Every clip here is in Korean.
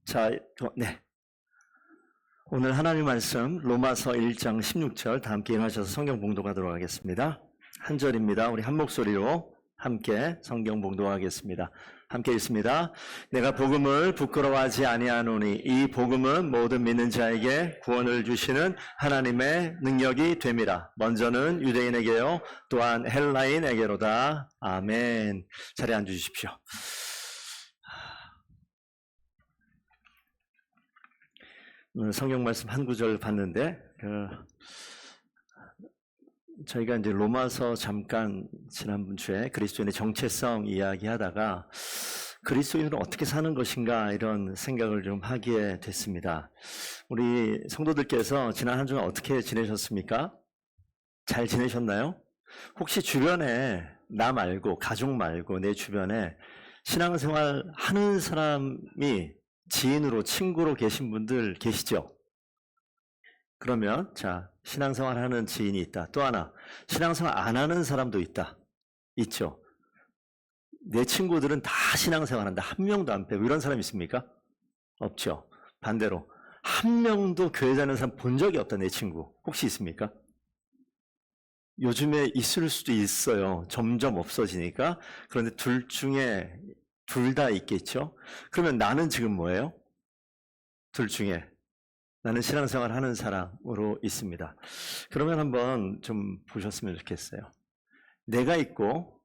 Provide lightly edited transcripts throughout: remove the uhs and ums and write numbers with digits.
자, 네. 오늘 하나님 말씀 로마서 1장 16절 다 함께 읽으셔서 성경 봉독하도록 하겠습니다. 한 절입니다. 우리 한 목소리로 함께 성경 봉독하겠습니다. 함께 읽습니다. 내가 복음을 부끄러워하지 아니하노니 이 복음은 모든 믿는 자에게 구원을 주시는 하나님의 능력이 됨이라. 먼저는 유대인에게요 또한 헬라인에게로다. 아멘. 자리에 앉으십시오. 성경 말씀 한 구절 봤는데 저희가 이제 로마서 잠깐 지난주에 그리스도인의 정체성 이야기하다가 그리스도인으로 어떻게 사는 것인가 이런 생각을 좀 하게 됐습니다. 우리 성도들께서 지난 한 주는 어떻게 지내셨습니까? 잘 지내셨나요? 혹시 주변에 나 말고 가족 말고 내 주변에 신앙생활 하는 사람이 지인으로 친구로 계신 분들 계시죠? 그러면 자, 신앙생활 하는 지인이 있다. 또 하나, 신앙생활 안 하는 사람도 있다. 있죠? 내 친구들은 다 신앙생활 한다. 한 명도 안 빼고 이런 사람 있습니까? 없죠. 반대로 한 명도 교회 다니는 사람 본 적이 없다. 내 친구 혹시 있습니까? 요즘에 있을 수도 있어요. 점점 없어지니까. 그런데 둘 중에 둘 다 있겠죠? 그러면 나는 지금 뭐예요? 둘 중에 나는 신앙생활 하는 사람으로 있습니다. 그러면 한번 좀 보셨으면 좋겠어요. 내가 있고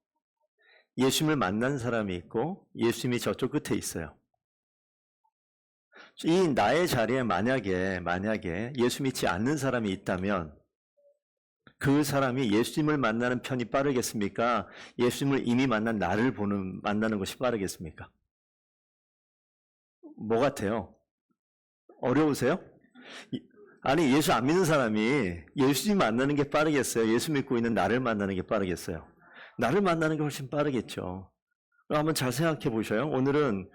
예수님을 만난 사람이 있고 예수님이 저쪽 끝에 있어요. 이 나의 자리에 만약에 예수 믿지 않는 사람이 있다면 그 사람이 예수님을 만나는 편이 빠르겠습니까? 예수님을 이미 만난 나를 만나는 것이 빠르겠습니까? 뭐 같아요? 어려우세요? 아니, 예수 안 믿는 사람이 예수님 만나는 게 빠르겠어요? 예수 믿고 있는 나를 만나는 게 빠르겠어요? 나를 만나는 게 훨씬 빠르겠죠. 그럼 한번 잘 생각해 보셔요. 오늘은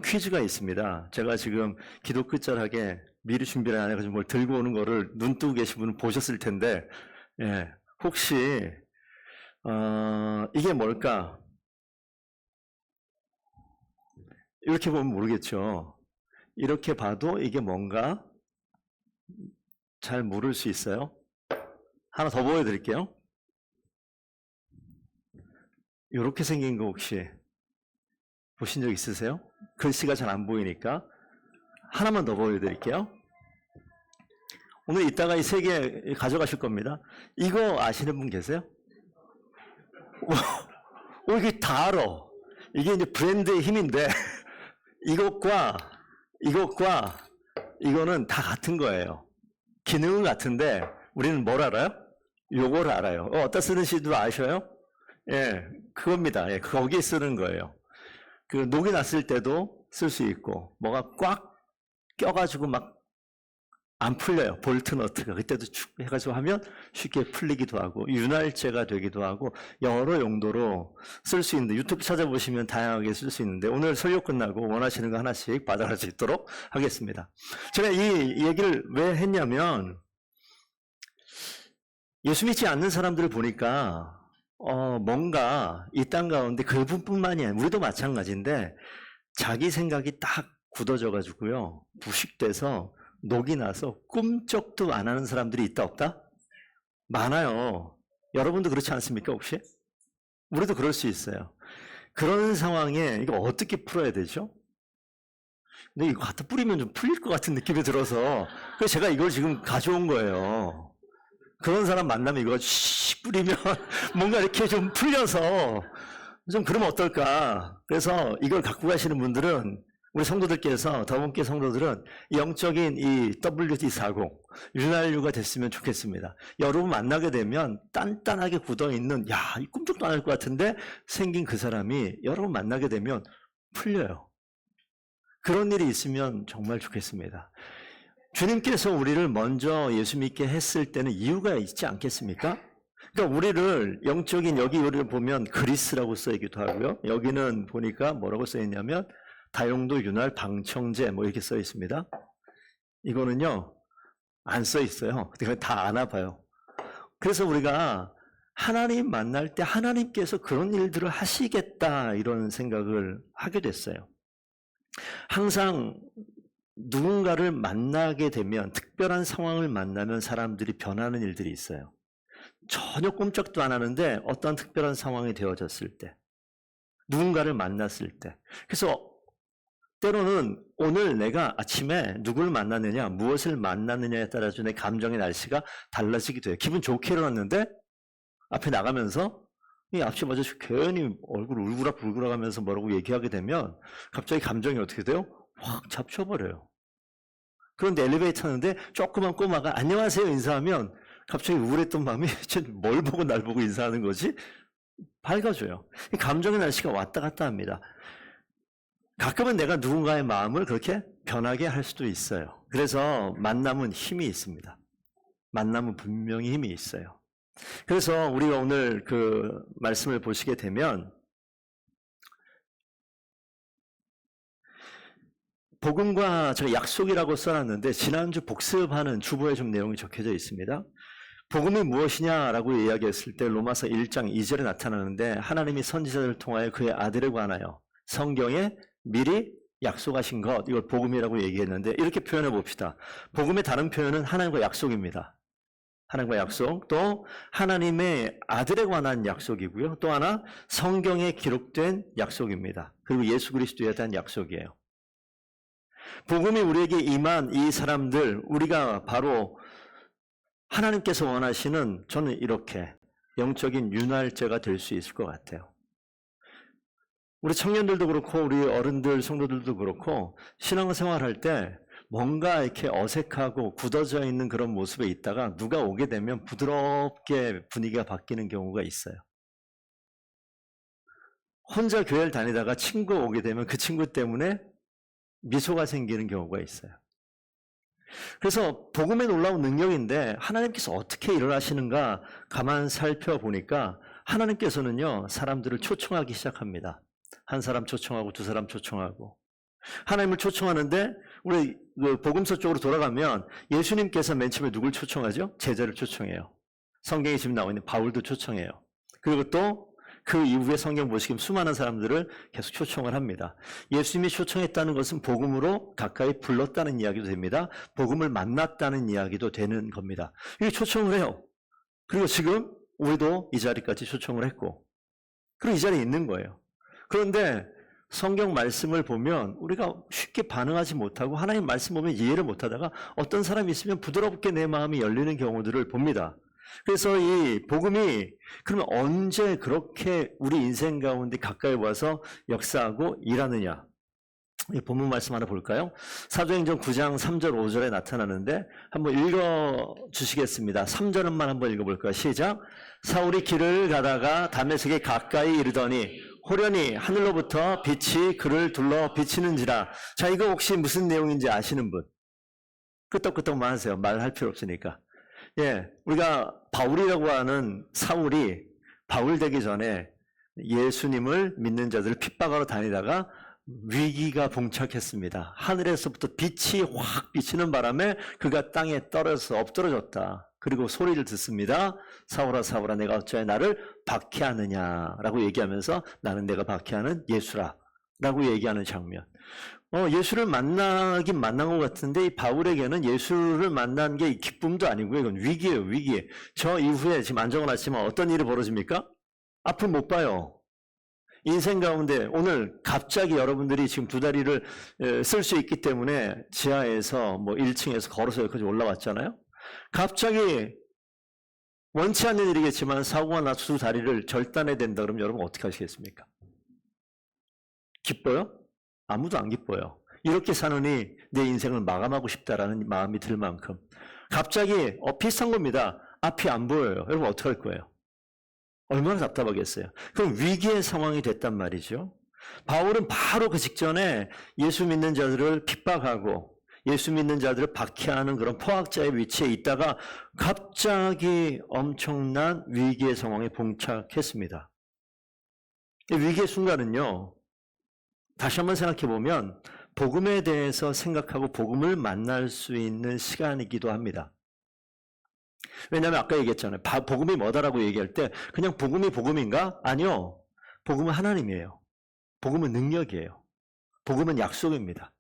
퀴즈가 있습니다. 제가 지금 기도 끝자락에 미리 준비를 안 해가지고 뭘 들고 오는 거를 눈 뜨고 계신 분은 보셨을 텐데, 예, 혹시 이게 뭘까? 이렇게 보면 모르겠죠. 이렇게 봐도 이게 뭔가 잘 모를 수 있어요. 하나 더 보여드릴게요. 이렇게 생긴 거 혹시 보신 적 있으세요? 글씨가 잘 안 보이니까 하나만 더 보여드릴게요. 오늘 이따가 이 세 개 가져가실 겁니다. 이거 아시는 분 계세요? 이게 다 알아. 이게 이제 브랜드의 힘인데 이것과 이거는 다 같은 거예요. 기능은 같은데 우리는 뭘 알아요? 요걸 알아요. 어디다 쓰는지도 아셔요? 예, 그겁니다. 예, 거기에 쓰는 거예요. 그 녹이 났을 때도 쓸 수 있고 뭐가 꽉 껴가지고 막 안 풀려요. 볼트 너트가. 그때도 축 해가지고 하면 쉽게 풀리기도 하고 윤활제가 되기도 하고 여러 용도로 쓸 수 있는데 유튜브 찾아보시면 다양하게 쓸 수 있는데 오늘 설교 끝나고 원하시는 거 하나씩 받아갈 수 있도록 하겠습니다. 제가 이 얘기를 왜 했냐면 예수 믿지 않는 사람들을 보니까 뭔가 이 땅 가운데 그분뿐만이 아니라 우리도 마찬가지인데 자기 생각이 딱 굳어져 가지고요. 부식돼서 녹이 나서 꿈쩍도 안 하는 사람들이 있다 없다? 많아요. 여러분도 그렇지 않습니까 혹시? 우리도 그럴 수 있어요. 그런 상황에 이거 어떻게 풀어야 되죠? 근데 이거 갖다 뿌리면 좀 풀릴 것 같은 느낌이 들어서 그래서 제가 이걸 지금 가져온 거예요. 그런 사람 만나면 이거 씩 뿌리면 뭔가 이렇게 좀 풀려서 좀 그러면 어떨까? 그래서 이걸 갖고 가시는 분들은 우리 성도들께서 더분께 성도들은 영적인 이 WD-40 윤활유가 됐으면 좋겠습니다. 여러분 만나게 되면 단단하게 굳어있는 이 꿈쩍도 안 할 것 같은데 생긴 그 사람이 여러분 만나게 되면 풀려요. 그런 일이 있으면 정말 좋겠습니다. 주님께서 우리를 먼저 예수 믿게 했을 때는 이유가 있지 않겠습니까? 그러니까 우리를 영적인 여기 우리를 보면 그리스라고 써있기도 하고요. 여기는 보니까 뭐라고 써있냐면 다용도 윤활 방청제 뭐 이렇게 써 있습니다. 이거는요 안 써 있어요. 다 아나 봐요. 그래서 우리가 하나님 만날 때 하나님께서 그런 일들을 하시겠다 이런 생각을 하게 됐어요. 항상 누군가를 만나게 되면, 특별한 상황을 만나면 사람들이 변하는 일들이 있어요. 전혀 꼼짝도 안 하는데 어떤 특별한 상황이 되어졌을 때, 누군가를 만났을 때. 그래서 때로는 오늘 내가 아침에 누굴 만났느냐, 무엇을 만났느냐에 따라서 내 감정의 날씨가 달라지기도 해요. 기분 좋게 일어났는데 앞에 나가면서 이 앞치 맞아 괜히 얼굴 울그락불그락 하면서 뭐라고 얘기하게 되면 갑자기 감정이 어떻게 돼요? 확 잡혀버려요. 그런데 엘리베이터 타는데 조그만 꼬마가 안녕하세요 인사하면 갑자기 우울했던 마음이 뭘 보고 날 보고 인사하는 거지? 밝아져요. 감정의 날씨가 왔다 갔다 합니다. 가끔은 내가 누군가의 마음을 그렇게 변하게 할 수도 있어요. 그래서 만남은 힘이 있습니다. 만남은 분명히 힘이 있어요. 그래서 우리가 오늘 그 말씀을 보시게 되면 복음과 제가 약속이라고 써놨는데 지난주 복습하는 주보에 좀 내용이 적혀져 있습니다. 복음이 무엇이냐라고 이야기했을 때 로마서 1장 2절에 나타나는데 하나님이 선지자들을 통하여 그의 아들에 관하여 성경에 미리 약속하신 것, 이걸 복음이라고 얘기했는데 이렇게 표현해 봅시다. 복음의 다른 표현은 하나님과 약속입니다. 하나님과 약속, 또 하나님의 아들에 관한 약속이고요. 또 하나 성경에 기록된 약속입니다. 그리고 예수 그리스도에 대한 약속이에요. 복음이 우리에게 임한 이 사람들, 우리가 바로 하나님께서 원하시는, 저는 이렇게 영적인 윤활제가 될 수 있을 것 같아요. 우리 청년들도 그렇고 우리 어른들, 성도들도 그렇고 신앙생활 할 때 뭔가 이렇게 어색하고 굳어져 있는 그런 모습에 있다가 누가 오게 되면 부드럽게 분위기가 바뀌는 경우가 있어요. 혼자 교회를 다니다가 친구가 오게 되면 그 친구 때문에 미소가 생기는 경우가 있어요. 그래서 복음에 놀라운 능력인데 하나님께서 어떻게 일어나시는가 가만 살펴보니까 하나님께서는요, 사람들을 초청하기 시작합니다. 한 사람 초청하고 두 사람 초청하고. 하나님을 초청하는데 우리 복음서 쪽으로 돌아가면 예수님께서 맨 처음에 누굴 초청하죠? 제자를 초청해요. 성경에 지금 나와 있는 바울도 초청해요. 그리고 또 그 이후에 성경 보시면 수많은 사람들을 계속 초청을 합니다. 예수님이 초청했다는 것은 복음으로 가까이 불렀다는 이야기도 됩니다. 복음을 만났다는 이야기도 되는 겁니다. 이게 초청을 해요. 그리고 지금 우리도 이 자리까지 초청을 했고, 그리고 이 자리에 있는 거예요. 그런데 성경 말씀을 보면 우리가 쉽게 반응하지 못하고 하나님 말씀 보면 이해를 못하다가 어떤 사람이 있으면 부드럽게 내 마음이 열리는 경우들을 봅니다. 그래서 이 복음이 그러면 언제 그렇게 우리 인생 가운데 가까이 와서 역사하고 일하느냐? 이 본문 말씀 하나 볼까요? 사도행전 9장 3절 5절에 나타나는데 한번 읽어주시겠습니다. 3절은만 한번 읽어볼까요? 시작! 사울이 길을 가다가 다메섹에 가까이 이르더니 호련히 하늘로부터 빛이 그를 둘러 비치는지라. 자, 이거 혹시 무슨 내용인지 아시는 분? 끄떡끄떡만 하세요. 말할 필요 없으니까. 예, 우리가 바울이라고 하는 사울이 바울 되기 전에 예수님을 믿는 자들을 핍박하러 다니다가 위기가 봉착했습니다. 하늘에서부터 빛이 확 비치는 바람에 그가 땅에 떨어져서 엎드러졌다. 그리고 소리를 듣습니다. 사울아 사울아 내가 어찌하여 나를 박해하느냐라고 얘기하면서 나는 내가 박해하는 예수라 라고 얘기하는 장면. 예수를 만나긴 만난 것 같은데 이 바울에게는 예수를 만난 게 기쁨도 아니고요. 이건 위기예요. 위기. 저 이후에 지금 안정은 어떤 일이 벌어집니까? 앞을 못 봐요. 인생 가운데 오늘 갑자기 여러분들이 지금 두 다리를 쓸 수 있기 때문에 지하에서 1층에서 걸어서 여기까지 올라왔잖아요. 갑자기 원치 않는 일이겠지만 사고가 나서 두 다리를 절단해야 된다 그러면 여러분 어떻게 하시겠습니까? 기뻐요? 아무도 안 기뻐요. 이렇게 사느니 내 인생을 마감하고 싶다라는 마음이 들 만큼. 갑자기 비슷한 겁니다. 앞이 안 보여요. 여러분 어떻게 할 거예요? 얼마나 답답하겠어요. 그럼 위기의 상황이 됐단 말이죠. 바울은 바로 그 직전에 예수 믿는 자들을 핍박하고 예수 믿는 자들을 박해하는 그런 포악자의 위치에 있다가 갑자기 엄청난 위기의 상황에 봉착했습니다. 이 위기의 순간은요, 다시 한번 생각해 보면 복음에 대해서 생각하고 복음을 만날 수 있는 시간이기도 합니다. 왜냐하면 아까 얘기했잖아요. 복음이 뭐다라고 얘기할 때 그냥 복음이 복음인가? 아니요. 복음은 하나님이에요. 복음은 능력이에요. 복음은 약속입니다.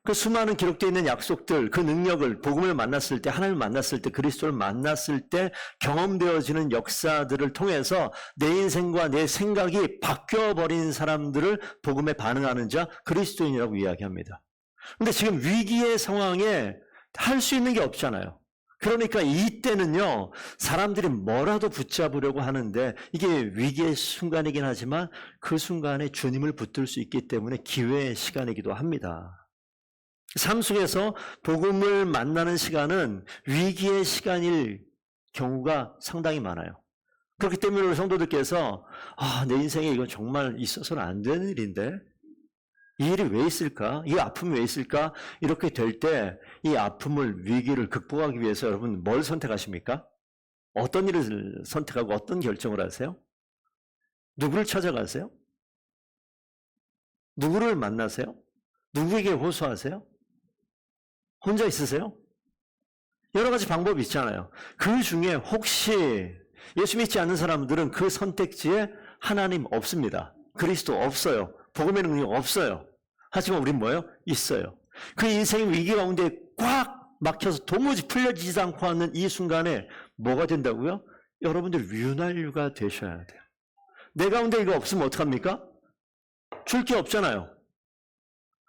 그 수많은 기록되어 있는 약속들, 그 능력을 복음을 만났을 때, 하나님을 만났을 때, 그리스도를 만났을 때 경험되어지는 역사들을 통해서 내 인생과 내 생각이 바뀌어버린 사람들을 복음에 반응하는 자, 그리스도인이라고 이야기합니다. 근데 지금 위기의 상황에 할 수 있는 게 없잖아요. 그러니까 이때는요, 사람들이 뭐라도 붙잡으려고 하는데 이게 위기의 순간이긴 하지만 그 순간에 주님을 붙들 수 있기 때문에 기회의 시간이기도 합니다. 삶 속에서 복음을 만나는 시간은 위기의 시간일 경우가 상당히 많아요. 그렇기 때문에 우리 성도들께서 내 인생에 이건 정말 있어서는 안 되는 일인데 이 일이 왜 있을까? 이 아픔이 왜 있을까? 이렇게 될 때 이 아픔을, 위기를 극복하기 위해서 여러분 뭘 선택하십니까? 어떤 일을 선택하고 어떤 결정을 하세요? 누구를 찾아가세요? 누구를 만나세요? 누구에게 호소하세요? 혼자 있으세요? 여러 가지 방법이 있잖아요. 그 중에 혹시 예수 믿지 않는 사람들은 그 선택지에 하나님 없습니다. 그리스도 없어요. 복음의 능력 없어요. 하지만 우린 뭐예요? 있어요. 그 인생의 위기 가운데 꽉 막혀서 도무지 풀려지지 않고 하는 이 순간에 뭐가 된다고요? 여러분들 윤활유가 되셔야 돼요. 내 가운데 이거 없으면 어떡합니까? 줄 게 없잖아요.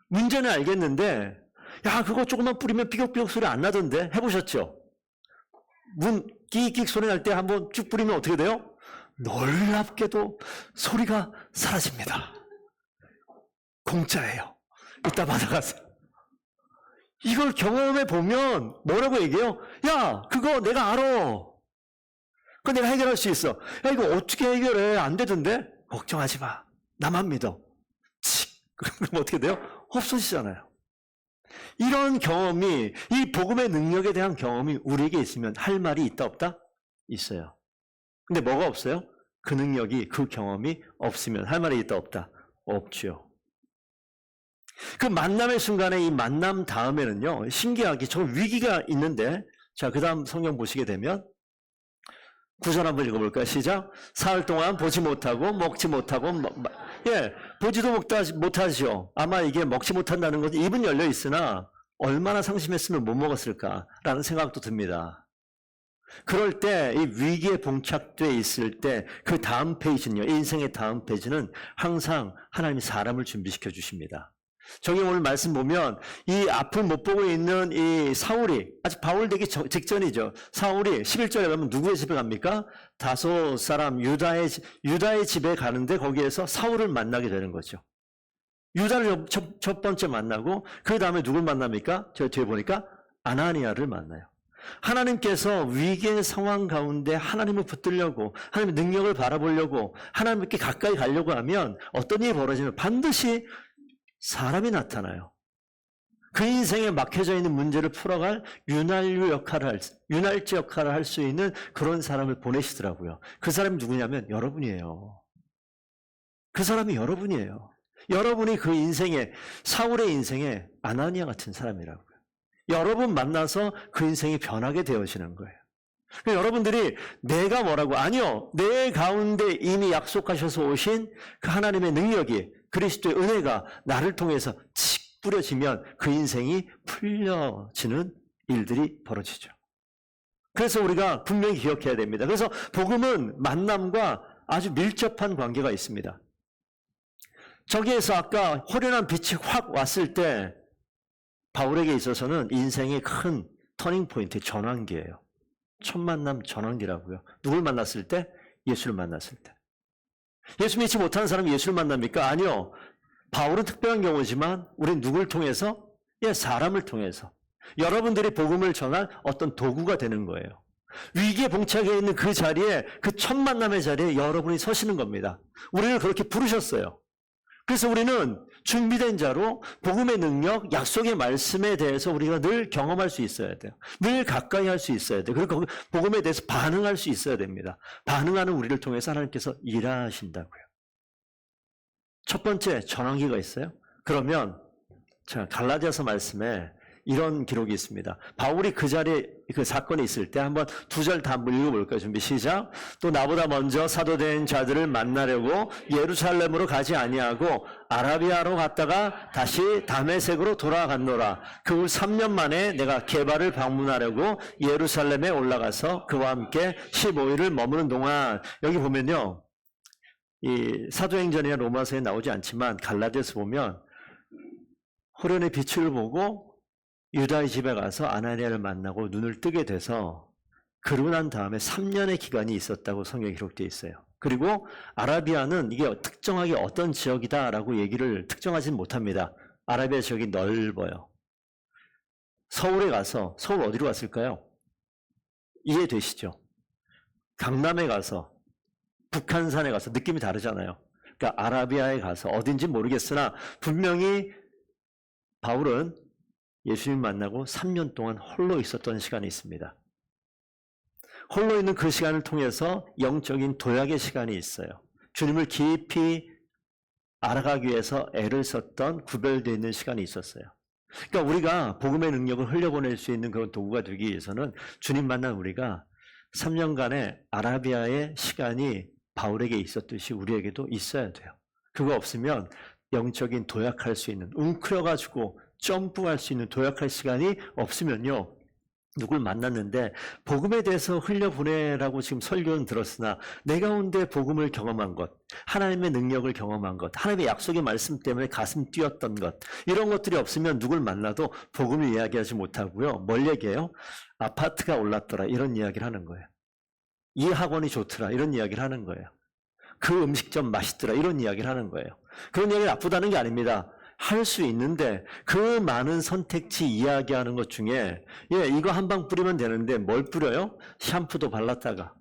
문제는 알겠는데 야, 그거 조금만 뿌리면 삐걱삐걱 소리 안 나던데? 해보셨죠? 문 끼익끼익 소리 날 때 한번 쭉 뿌리면 어떻게 돼요? 놀랍게도 소리가 사라집니다. 공짜예요. 이따 받아가세요. 이걸 경험해 보면 뭐라고 얘기해요? 야, 그거 내가 알아. 그거 내가 해결할 수 있어. 야, 이거 어떻게 해결해? 안 되던데? 걱정하지 마. 나만 믿어. 그럼 어떻게 돼요? 없어지잖아요. 이런 경험이, 이 복음의 능력에 대한 경험이 우리에게 있으면 할 말이 있다 없다? 있어요. 근데 뭐가 없어요? 그 능력이, 그 경험이 없으면 할 말이 있다 없다? 없죠. 그 만남의 순간에 이 만남 다음에는요, 신기하게 저 위기가 있는데, 자, 그 다음 성경 보시게 되면 9절 한번 읽어볼까요? 시작. 사흘 동안 보지 못하고 먹지 못하고 보지도 못하시오. 아마 이게 먹지 못한다는 것은 입은 열려 있으나 얼마나 상심했으면 못 먹었을까라는 생각도 듭니다. 그럴 때 이 위기에 봉착돼 있을 때 그 다음 페이지는요, 인생의 다음 페이지는 항상 하나님이 사람을 준비시켜 주십니다. 저기 오늘 말씀 보면 이 앞을 못 보고 있는 이 사울이, 아직 바울 되기 직전이죠. 사울이 11절에 가면 누구의 집에 갑니까? 다소 사람 유다의 집에 가는데 거기에서 사울을 만나게 되는 거죠. 유다를 첫 번째 만나고 그 다음에 누굴 만납니까? 저 뒤에 보니까 아나니아를 만나요. 하나님께서 위기의 상황 가운데 하나님을 붙들려고, 하나님의 능력을 바라보려고, 하나님께 가까이 가려고 하면 어떤 일이 벌어지면 반드시 사람이 나타나요. 그 인생에 막혀져 있는 문제를 풀어갈 윤활지 역할을 할 수 있는 그런 사람을 보내시더라고요. 그 사람이 누구냐면 여러분이에요. 그 사람이 여러분이에요. 여러분이 그 인생에, 사울의 인생에 아나니아 같은 사람이라고요. 여러분 만나서 그 인생이 변하게 되어지는 거예요. 여러분들이 내가 뭐라고, 아니요, 내 가운데 이미 약속하셔서 오신 그 하나님의 능력이, 그리스도의 은혜가 나를 통해서 칙 뿌려지면 그 인생이 풀려지는 일들이 벌어지죠. 그래서 우리가 분명히 기억해야 됩니다. 그래서 복음은 만남과 아주 밀접한 관계가 있습니다. 저기에서 아까 호련한 빛이 확 왔을 때 바울에게 있어서는 인생의 큰 터닝 포인트, 전환기예요. 첫 만남 전환기라고요. 누굴 만났을 때? 예수를 만났을 때. 예수 믿지 못하는 사람이 예수를 만납니까? 아니요. 바울은 특별한 경우지만 우리는 누굴 통해서? 사람을 통해서. 여러분들이 복음을 전할 어떤 도구가 되는 거예요. 위기에 봉착해 있는 그 자리에, 그 첫 만남의 자리에 여러분이 서시는 겁니다. 우리를 그렇게 부르셨어요. 그래서 우리는 준비된 자로 복음의 능력, 약속의 말씀에 대해서 우리가 늘 경험할 수 있어야 돼요. 늘 가까이 할 수 있어야 돼요. 그리고 복음에 대해서 반응할 수 있어야 됩니다. 반응하는 우리를 통해서 하나님께서 일하신다고요. 첫 번째 전환기가 있어요. 그러면 자, 갈라디아서 말씀에 이런 기록이 있습니다. 바울이 그 자리에 그 사건이 있을 때 한번 두 절 다 한번 읽어볼까요? 준비 시작. 또 나보다 먼저 사도된 자들을 만나려고 예루살렘으로 가지 아니하고 아라비아로 갔다가 다시 다메섹으로 돌아갔노라. 그 후 3년 만에 내가 게바를 방문하려고 예루살렘에 올라가서 그와 함께 15일을 머무는 동안, 여기 보면요, 이 사도행전이나 로마서에 나오지 않지만 갈라디아서 보면 호련의 빛을 보고 유다의 집에 가서 아나니아를 만나고 눈을 뜨게 돼서 그러고 난 다음에 3년의 기간이 있었다고 성경에 기록되어 있어요. 그리고 아라비아는 이게 특정하게 어떤 지역이다라고 얘기를 특정하지는 못합니다. 아라비아 지역이 넓어요. 서울에 가서, 서울 어디로 갔을까요? 이해되시죠? 강남에 가서, 북한산에 가서 느낌이 다르잖아요. 그러니까 아라비아에 가서 어딘지 모르겠으나 분명히 바울은 예수님 만나고 3년 동안 홀로 있었던 시간이 있습니다. 홀로 있는 그 시간을 통해서 영적인 도약의 시간이 있어요. 주님을 깊이 알아가기 위해서 애를 썼던 구별되어 있는 시간이 있었어요. 그러니까 우리가 복음의 능력을 흘려보낼 수 있는 그런 도구가 되기 위해서는 주님 만난 우리가 3년간의 아라비아의 시간이 바울에게 있었듯이 우리에게도 있어야 돼요. 그거 없으면 영적인 도약할 수 있는, 웅크려가지고 점프할 수 있는 도약할 시간이 없으면요, 누굴 만났는데 복음에 대해서 흘려보내라고 지금 설교는 들었으나 내 가운데 복음을 경험한 것, 하나님의 능력을 경험한 것, 하나님의 약속의 말씀 때문에 가슴 뛰었던 것, 이런 것들이 없으면 누굴 만나도 복음을 이야기하지 못하고요, 뭘 얘기해요? 아파트가 올랐더라 이런 이야기를 하는 거예요. 이 학원이 좋더라 이런 이야기를 하는 거예요. 그 음식점 맛있더라 이런 이야기를 하는 거예요. 그런 이야기 나쁘다는 게 아닙니다. 할 수 있는데 그 많은 선택지 이야기하는 것 중에 이거 한 방 뿌리면 되는데 뭘 뿌려요? 샴푸도 발랐다가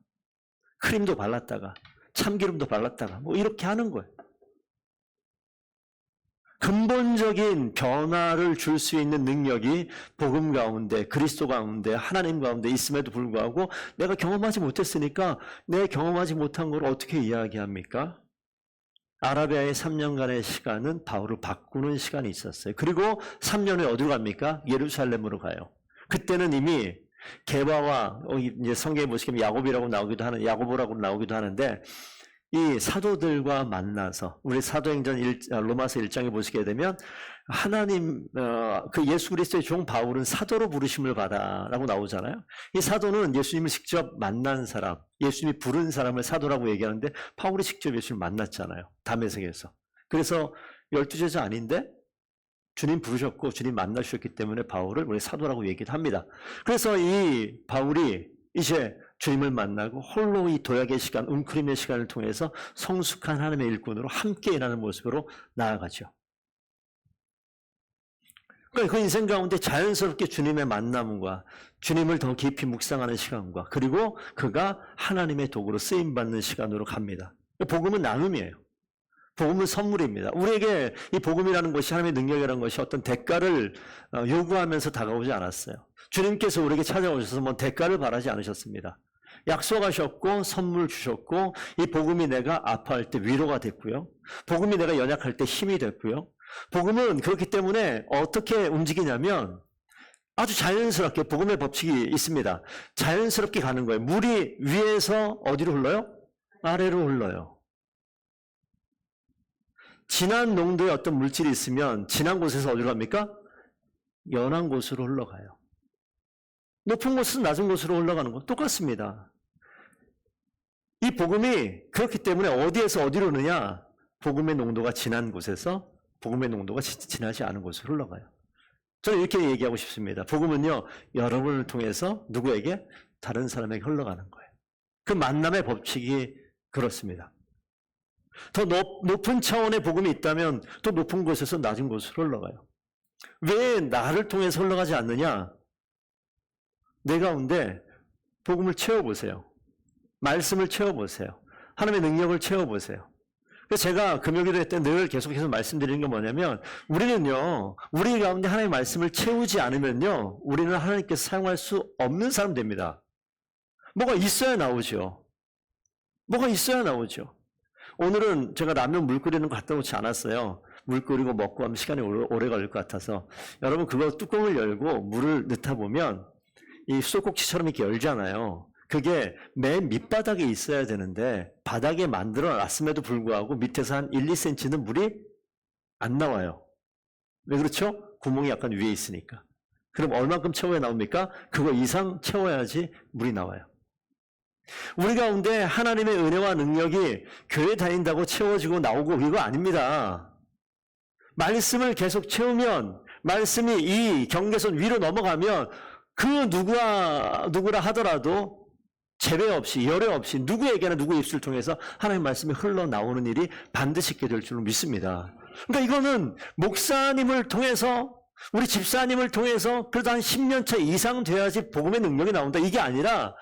크림도 발랐다가 참기름도 발랐다가 뭐 이렇게 하는 거예요. 근본적인 변화를 줄 수 있는 능력이 복음 가운데, 그리스도 가운데, 하나님 가운데 있음에도 불구하고 내가 경험하지 못했으니까 내 경험하지 못한 걸 어떻게 이야기합니까? 아라비아의 3년간의 시간은 바울을 바꾸는 시간이 있었어요. 그리고 3년 후에 어디로 갑니까? 예루살렘으로 가요. 그때는 이미 게바와 이제 성경에 보시면 야곱이라고 나오기도 하는, 야고보라고 나오기도 하는데, 이 사도들과 만나서 우리 사도행전 로마서 1장에 보시게 되면 하나님 그 예수 그리스도의 종 바울은 사도로 부르심을 받아라고 나오잖아요. 이 사도는 예수님을 직접 만난 사람, 예수님이 부른 사람을 사도라고 얘기하는데 바울이 직접 예수님을 만났잖아요. 다메섹에서. 그래서 12제자 아닌데 주님 부르셨고 주님 만나주셨기 때문에 바울을 우리 사도라고 얘기도 합니다. 그래서 이 바울이 이제 주님을 만나고 홀로 이 도약의 시간, 웅크림의 시간을 통해서 성숙한 하나님의 일꾼으로 함께 일하는 모습으로 나아가죠. 그러니까 그 인생 가운데 자연스럽게 주님의 만남과 주님을 더 깊이 묵상하는 시간과 그리고 그가 하나님의 도구로 쓰임받는 시간으로 갑니다. 복음은 나눔이에요. 복음은 선물입니다. 우리에게 이 복음이라는 것이, 하나님의 능력이라는 것이 어떤 대가를 요구하면서 다가오지 않았어요. 주님께서 우리에게 찾아오셔서 뭐 대가를 바라지 않으셨습니다. 약속하셨고 선물 주셨고, 이 복음이 내가 아파할 때 위로가 됐고요, 복음이 내가 연약할 때 힘이 됐고요. 복음은 그렇기 때문에 어떻게 움직이냐면 아주 자연스럽게 복음의 법칙이 있습니다. 자연스럽게 가는 거예요. 물이 위에서 어디로 흘러요? 아래로 흘러요. 진한 농도의 어떤 물질이 있으면 진한 곳에서 어디로 갑니까? 연한 곳으로 흘러가요. 높은 곳은 낮은 곳으로 올라가는 거 똑같습니다. 이 복음이 그렇기 때문에 어디에서 어디로 오느냐? 복음의 농도가 진한 곳에서 복음의 농도가 진하지 않은 곳으로 흘러가요. 저는 이렇게 얘기하고 싶습니다. 복음은요, 여러분을 통해서 누구에게? 다른 사람에게 흘러가는 거예요. 그 만남의 법칙이 그렇습니다. 더 높은 차원의 복음이 있다면 또 높은 곳에서 낮은 곳으로 흘러가요. 왜 나를 통해서 흘러가지 않느냐? 내 가운데 복음을 채워보세요. 말씀을 채워보세요. 하나님의 능력을 채워보세요. 그래서 제가 금요기도회 때 늘 계속해서 말씀드리는 게 뭐냐면, 우리는요, 우리 가운데 하나님의 말씀을 채우지 않으면요, 우리는 하나님께서 사용할 수 없는 사람 됩니다. 뭐가 있어야 나오죠. 뭐가 있어야 나오죠. 오늘은 제가 라면 물 끓이는 거 갖다 놓지 않았어요. 물 끓이고 먹고 하면 시간이 오래 걸릴 것 같아서 여러분 그거 뚜껑을 열고 물을 넣다 보면 이 수도꼭지처럼 이렇게 열잖아요. 그게 맨 밑바닥에 있어야 되는데 바닥에 만들어 놨음에도 불구하고 밑에서 한 1, 2cm는 물이 안 나와요. 왜 그렇죠? 구멍이 약간 위에 있으니까. 그럼 얼만큼 채워야 나옵니까? 그거 이상 채워야지 물이 나와요. 우리 가운데 하나님의 은혜와 능력이 교회 다닌다고 채워지고 나오고 이거 아닙니다. 말씀을 계속 채우면 말씀이 이 경계선 위로 넘어가면 그 누구라 하더라도 제외 없이 열애 없이 누구에게나 누구의 입술을 통해서 하나님의 말씀이 흘러나오는 일이 반드시 있게 될 줄로 믿습니다. 그러니까 이거는 목사님을 통해서 우리 집사님을 통해서 그래도 한 10년 차 이상 돼야지 복음의 능력이 나온다. 이게 아니라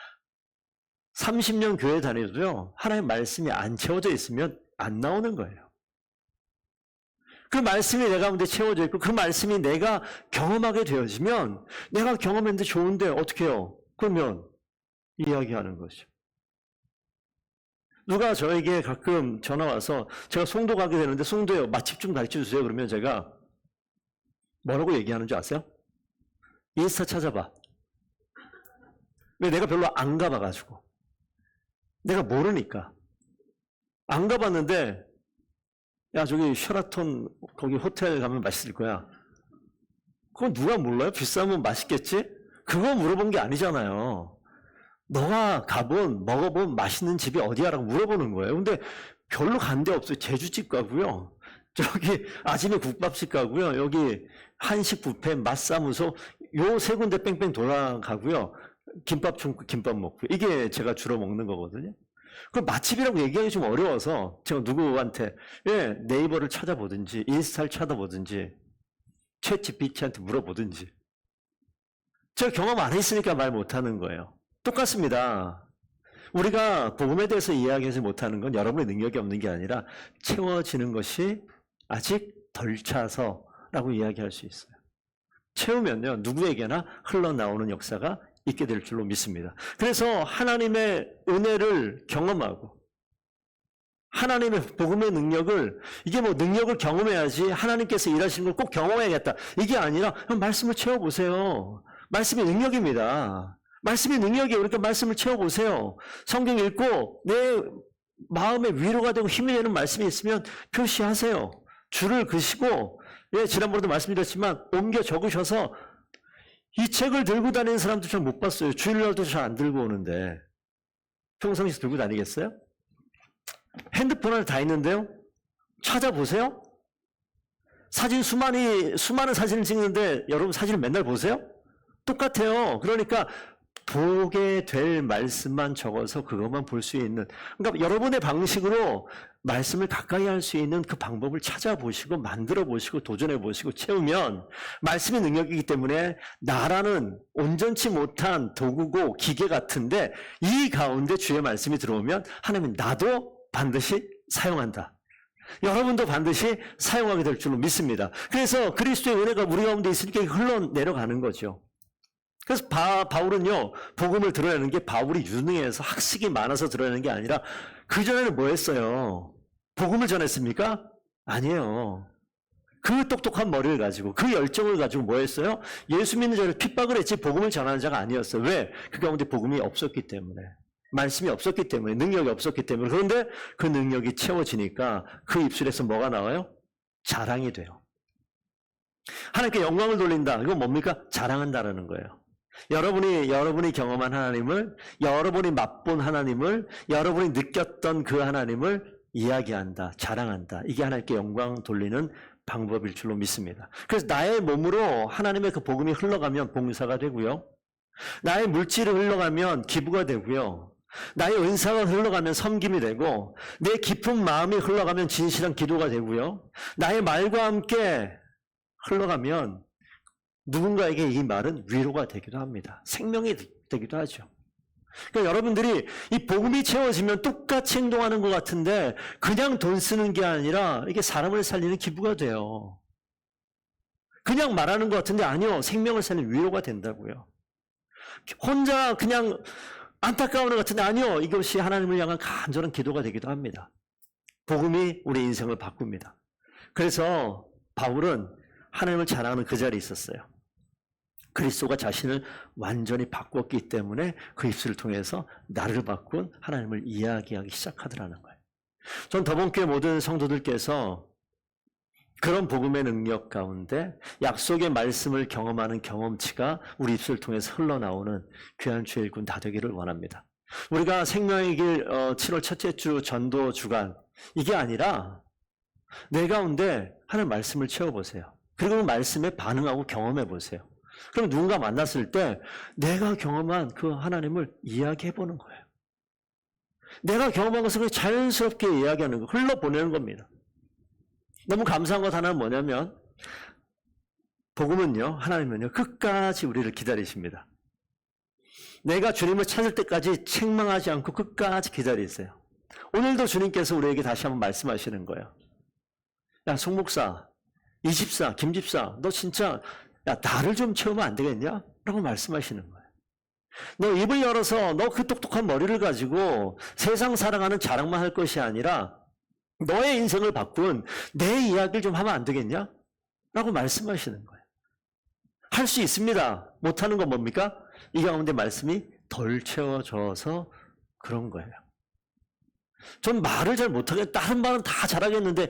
30년 교회 다녀도요. 하나님의 말씀이 안 채워져 있으면 안 나오는 거예요. 그 말씀이 내 가운데 채워져 있고 그 말씀이 내가 경험하게 되어지면 내가 경험했는데 좋은데 어떻게 해요? 그러면 이야기하는 거죠. 누가 저에게 가끔 전화 와서 제가 송도 가게 되는데 송도에 맛집 좀 가르쳐 주세요. 그러면 제가 뭐라고 얘기하는 줄 아세요? 인스타 찾아봐. 왜 내가 별로 안 가봐가지고. 내가 모르니까. 안 가봤는데 야 저기 셔라톤 거기 호텔 가면 맛있을 거야. 그건 누가 몰라요? 비싸면 맛있겠지? 그거 물어본 게 아니잖아요. 너가 먹어본 맛있는 집이 어디야라고 물어보는 거예요. 근데 별로 간 데 없어요. 제주집 가고요. 저기 아침에 국밥집 가고요. 여기 한식 뷔페, 맛사무소 요 세 군데 뺑뺑 돌아가고요. 김밥 좀 김밥 먹고 이게 제가 주로 먹는 거거든요. 그 맛집이라고 얘기하기 좀 어려워서 제가 누구한테 네이버를 찾아보든지 인스타를 찾아보든지 챗GPT한테 물어보든지 제가 경험 안 했으니까 말 못하는 거예요. 똑같습니다. 우리가 복음에 대해서 이야기하지 못하는 건 여러분의 능력이 없는 게 아니라 채워지는 것이 아직 덜 차서라고 이야기할 수 있어요. 채우면요 누구에게나 흘러나오는 역사가 있게 될 줄로 믿습니다. 그래서 하나님의 은혜를 경험하고 하나님의 복음의 능력을 이게 뭐 능력을 경험해야지 하나님께서 일하시는 걸 꼭 경험해야겠다. 이게 아니라 말씀을 채워보세요. 말씀이 능력입니다. 말씀이 능력이에요. 그러니까 말씀을 채워보세요. 성경 읽고 내 마음에 위로가 되고 힘이 되는 말씀이 있으면 표시하세요. 줄을 그시고 지난번에도 말씀드렸지만 옮겨 적으셔서 이 책을 들고 다니는 사람도 잘 못 봤어요. 주일날도 잘 안 들고 오는데 평상시 들고 다니겠어요? 핸드폰 안에 다 있는데요. 찾아보세요. 사진 수많은 사진을 찍는데 여러분 사진을 맨날 보세요? 똑같아요. 그러니까 보게 될 말씀만 적어서 그것만 볼 수 있는 그러니까 여러분의 방식으로 말씀을 가까이 할 수 있는 그 방법을 찾아보시고 만들어 보시고 도전해 보시고 채우면 말씀의 능력이기 때문에 나라는 온전치 못한 도구고 기계 같은데 이 가운데 주의 말씀이 들어오면 하나님은 나도 반드시 사용한다. 여러분도 반드시 사용하게 될 줄로 믿습니다. 그래서 그리스도의 은혜가 우리 가운데 있으니까 흘러내려가는 거죠. 그래서 바울은요 복음을 드러내는 게 바울이 유능해서 학식이 많아서 드러내는 게 아니라 그전에는 뭐 했어요? 복음을 전했습니까? 아니에요. 그 똑똑한 머리를 가지고 그 열정을 가지고 뭐 했어요? 예수 믿는 자를 핍박을 했지 복음을 전하는 자가 아니었어요. 왜? 그 가운데 복음이 없었기 때문에 말씀이 없었기 때문에 능력이 없었기 때문에 그런데 그 능력이 채워지니까 그 입술에서 뭐가 나와요? 자랑이 돼요. 하나님께 영광을 돌린다. 이건 뭡니까? 자랑한다라는 거예요. 여러분이 경험한 하나님을, 여러분이 맛본 하나님을, 여러분이 느꼈던 그 하나님을 이야기한다, 자랑한다. 이게 하나님께 영광 돌리는 방법일 줄로 믿습니다. 그래서 나의 몸으로 하나님의 그 복음이 흘러가면 봉사가 되고요. 나의 물질이 흘러가면 기부가 되고요. 나의 은사가 흘러가면 섬김이 되고 내 깊은 마음이 흘러가면 진실한 기도가 되고요. 나의 말과 함께 흘러가면 누군가에게 이 말은 위로가 되기도 합니다. 생명이 되기도 하죠. 그러니까 여러분들이 이 복음이 채워지면 똑같이 행동하는 것 같은데 그냥 돈 쓰는 게 아니라 이게 사람을 살리는 기부가 돼요. 그냥 말하는 것 같은데 아니요. 생명을 살리는 위로가 된다고요. 혼자 그냥 안타까운 것 같은데 아니요. 이것이 하나님을 향한 간절한 기도가 되기도 합니다. 복음이 우리 인생을 바꿉니다. 그래서 바울은 하나님을 자랑하는 그 자리에 있었어요. 그리스도가 자신을 완전히 바꿨기 때문에 그 입술을 통해서 나를 바꾼 하나님을 이야기하기 시작하더라는 거예요. 전 더본교회 모든 성도들께서 그런 복음의 능력 가운데 약속의 말씀을 경험하는 경험치가 우리 입술을 통해서 흘러나오는 귀한 주의 일꾼 다 되기를 원합니다. 우리가 생명의 길 7월 첫째 주 전도 주간 이게 아니라 내 가운데 하나님 말씀을 채워보세요. 그리고 그 말씀에 반응하고 경험해보세요. 그럼 누군가 만났을 때 내가 경험한 그 하나님을 이야기해보는 거예요. 내가 경험한 것을 자연스럽게 이야기하는 거, 흘러보내는 겁니다. 너무 감사한 것 하나는 뭐냐면 복음은요, 하나님은요 끝까지 우리를 기다리십니다. 내가 주님을 찾을 때까지 책망하지 않고 끝까지 기다리세요. 오늘도 주님께서 우리에게 다시 한번 말씀하시는 거예요. 야, 송 목사, 이 집사, 김 집사, 너 진짜 야, 나를 좀 채우면 안 되겠냐? 라고 말씀하시는 거예요. 너 입을 열어서 너 그 똑똑한 머리를 가지고 세상 살아가는 자랑만 할 것이 아니라 너의 인생을 바꾼 내 이야기를 좀 하면 안 되겠냐? 라고 말씀하시는 거예요. 할 수 있습니다. 못하는 건 뭡니까? 이 가운데 말씀이 덜 채워져서 그런 거예요. 전 말을 잘 못하겠, 다른 말은 다 잘하겠는데,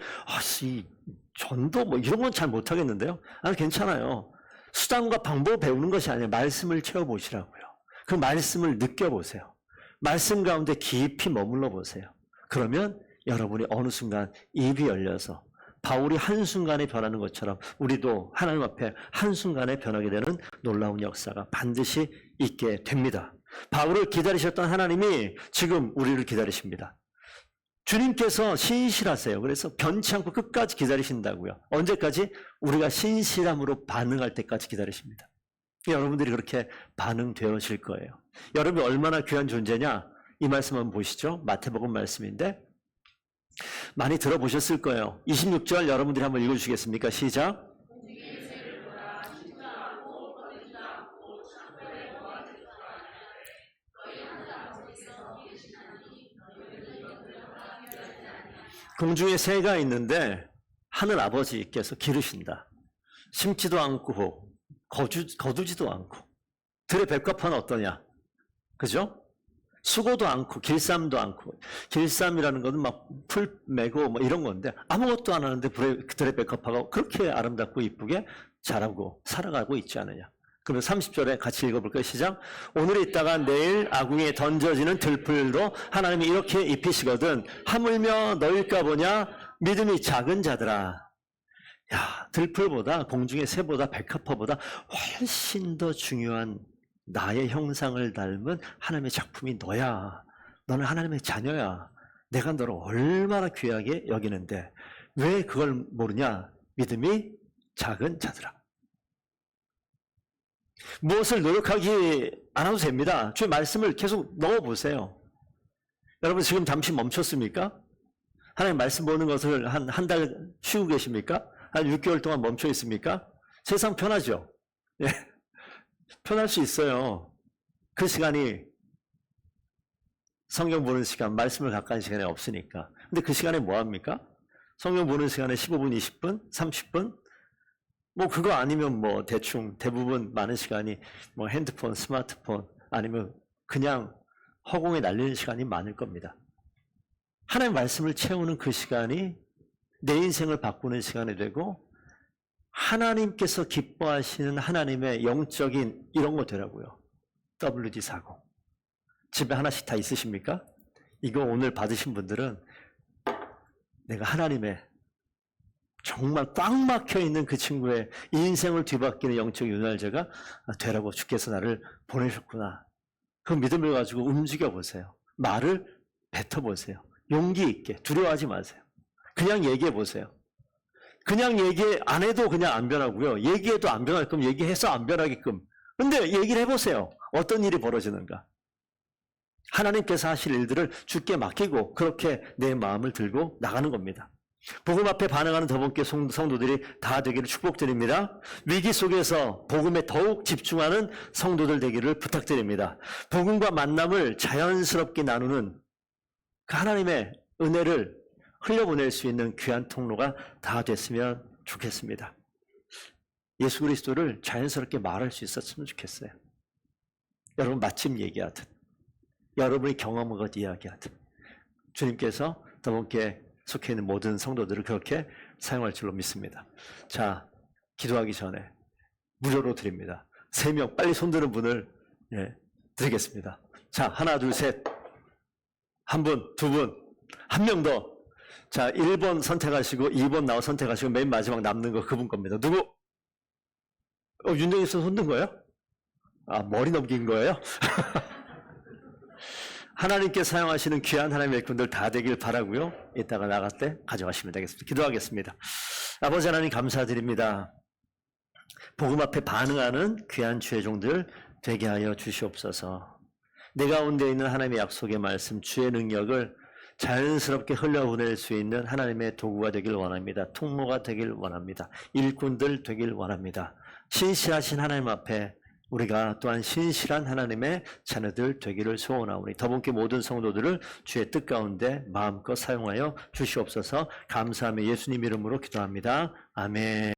전도 뭐 이런 건 잘 못하겠는데요? 괜찮아요. 수단과 방법을 배우는 것이 아니라 말씀을 채워보시라고요. 그 말씀을 느껴보세요. 말씀 가운데 깊이 머물러 보세요. 그러면 여러분이 어느 순간 입이 열려서 바울이 한순간에 변하는 것처럼 우리도 하나님 앞에 한순간에 변하게 되는 놀라운 역사가 반드시 있게 됩니다. 바울을 기다리셨던 하나님이 지금 우리를 기다리십니다. 주님께서 신실하세요. 그래서 변치 않고 끝까지 기다리신다고요. 언제까지? 우리가 신실함으로 반응할 때까지 기다리십니다. 여러분들이 그렇게 반응되어질 거예요. 여러분이 얼마나 귀한 존재냐? 이 말씀 한번 보시죠. 마태복음 말씀인데 많이 들어보셨을 거예요. 26절 여러분들이 한번 읽어주시겠습니까? 시작. 공중에 새가 있는데 하늘 아버지께서 기르신다. 심지도 않고 거두지도 않고 들의 백합화는 어떠냐? 그죠? 수고도 않고 길쌈도 않고 길쌈이라는 것은 막 풀 메고 뭐 이런 건데 아무것도 안 하는데 들의 백합화가 그렇게 아름답고 이쁘게 자라고 살아가고 있지 않느냐? 그러면 30절에 같이 읽어볼까요? 시작. 오늘 있다가 내일 아궁이에 던져지는 들풀로 하나님이 이렇게 입히시거든 하물며 너일까 보냐 믿음이 작은 자들아. 야, 들풀보다 공중의 새보다 백합화보다 훨씬 더 중요한 나의 형상을 닮은 하나님의 작품이 너야. 너는 하나님의 자녀야. 내가 너를 얼마나 귀하게 여기는데 왜 그걸 모르냐? 믿음이 작은 자들아. 무엇을 노력하지 않아도 됩니다. 주의 말씀을 계속 넣어보세요. 여러분 지금 잠시 멈췄습니까? 하나님 말씀 보는 것을 한 달 쉬고 계십니까? 한 6개월 동안 멈춰 있습니까? 세상 편하죠? 예. 편할 수 있어요. 그 시간이 성경 보는 시간, 말씀을 가까이 시간이 없으니까. 근데 그 시간에 뭐 합니까? 성경 보는 시간에 15분, 20분, 30분? 뭐 그거 아니면 뭐 대충 대부분 많은 시간이 뭐 핸드폰, 스마트폰 아니면 그냥 허공에 날리는 시간이 많을 겁니다. 하나님의 말씀을 채우는 그 시간이 내 인생을 바꾸는 시간이 되고 하나님께서 기뻐하시는 하나님의 영적인 이런 거 되라고요. WD-40. 집에 하나씩 다 있으십니까? 이거 오늘 받으신 분들은 내가 하나님의 정말 꽉 막혀있는 그 친구의 인생을 뒤바뀌는 영적 윤활제가 되라고 주께서 나를 보내셨구나. 그 믿음을 가지고 움직여보세요. 말을 뱉어보세요. 용기 있게 두려워하지 마세요. 그냥 얘기해보세요. 그냥 얘기 안 해도 그냥 안 변하고요. 얘기해도 안 변하게끔 얘기해서 안 변하게끔. 근데 얘기를 해보세요. 어떤 일이 벌어지는가. 하나님께서 하실 일들을 주께 맡기고 그렇게 내 마음을 들고 나가는 겁니다. 복음 앞에 반응하는 더본교회 성도들이 다 되기를 축복드립니다. 위기 속에서 복음에 더욱 집중하는 성도들 되기를 부탁드립니다. 복음과 만남을 자연스럽게 나누는 그 하나님의 은혜를 흘려보낼 수 있는 귀한 통로가 다 됐으면 좋겠습니다. 예수 그리스도를 자연스럽게 말할 수 있었으면 좋겠어요. 여러분 마침 얘기하듯, 여러분이 경험한 것 이야기하듯, 주님께서 더분께 속해 있는 모든 성도들을 그렇게 사용할 줄로 믿습니다. 자, 기도하기 전에 무료로 드립니다. 3명 빨리 손드는 분을 드리겠습니다. 자, 하나, 둘, 셋. 한 분, 두 분, 한 명 더. 자, 1번 선택하시고 2번 나와 선택하시고 맨 마지막 남는 거 그분 겁니다. 누구? 윤정희 씨 손든 거예요? 아, 머리 넘긴 거예요? 하나님께 사용하시는 귀한 하나님의 일꾼들 다 되길 바라고요. 이따가 나갈 때 가져가시면 되겠습니다. 기도하겠습니다. 아버지 하나님 감사드립니다. 복음 앞에 반응하는 귀한 주의 종들 되게 하여 주시옵소서. 내 가운데 있는 하나님의 약속의 말씀, 주의 능력을 자연스럽게 흘려보낼 수 있는 하나님의 도구가 되길 원합니다. 통로가 되길 원합니다. 일꾼들 되길 원합니다. 신실하신 하나님 앞에 우리가 또한 신실한 하나님의 자녀들 되기를 소원하오니 더분께 모든 성도들을 주의 뜻 가운데 마음껏 사용하여 주시옵소서. 감사하며 예수님 이름으로 기도합니다. 아멘.